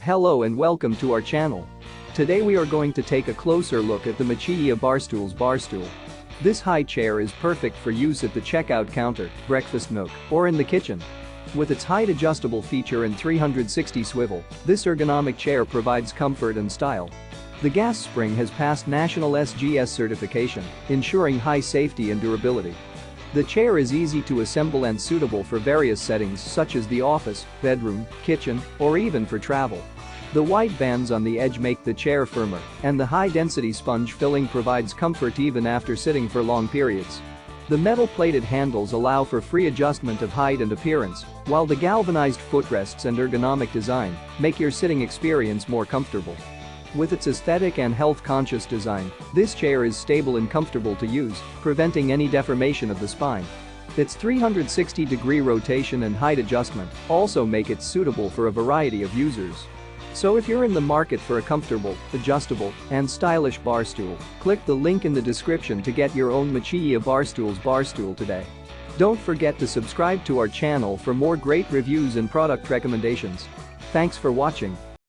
Hello and welcome to our channel. Today we are going to take a closer look at the Machia Barstools Barstool. This high chair is perfect for use at the checkout counter, breakfast nook, or in the kitchen. With its height adjustable feature and 360 swivel, this ergonomic chair provides comfort and style. The gas spring has passed National SGS certification, ensuring high safety and durability. The chair is easy to assemble and suitable for various settings such as the office, bedroom, kitchen, or even for travel. The white bands on the edge make the chair firmer, and the high-density sponge filling provides comfort even after sitting for long periods. The metal-plated handles allow for free adjustment of height and appearance, while the galvanized footrests and ergonomic design make your sitting experience more comfortable. With its aesthetic and health-conscious design, this chair is stable and comfortable to use, preventing any deformation of the spine. Its 360-degree rotation and height adjustment also make it suitable for a variety of users. So if you're in the market for a comfortable, adjustable, and stylish bar stool, click the link in the description to get your own Machia Barstools Barstool today. Don't forget to subscribe to our channel for more great reviews and product recommendations. Thanks for watching.